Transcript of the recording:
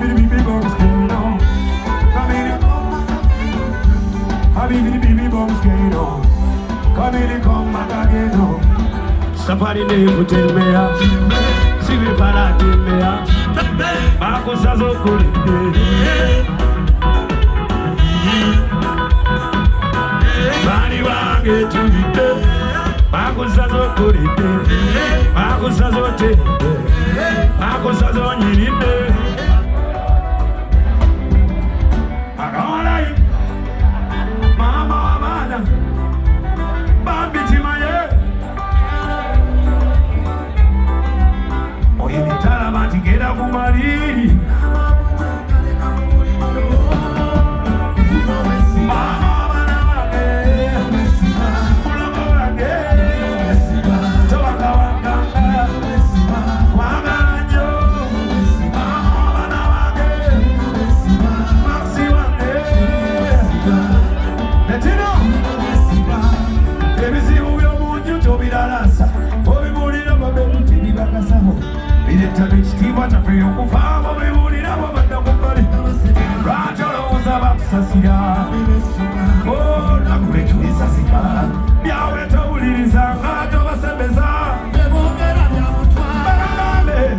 baby bombs going on. Come in, baby bombs going on. Come in, come back again. Safari ne kutemea, sivi para temea. Bako sazo kulinde. Bani wange tulinde. Bako sazo kulinde. Bako sazo tembe. Bako sazo nyirinde. Akalai, mama amana, bambi timaye. Oye mitala matigera kumali. Chitiwa chafiyo kufama bibulira wabanda kumbali Rajolo uzaba kusasira Oh, nakuletuliza sika Byawe tawuliriza Ngato basembeza Bagambale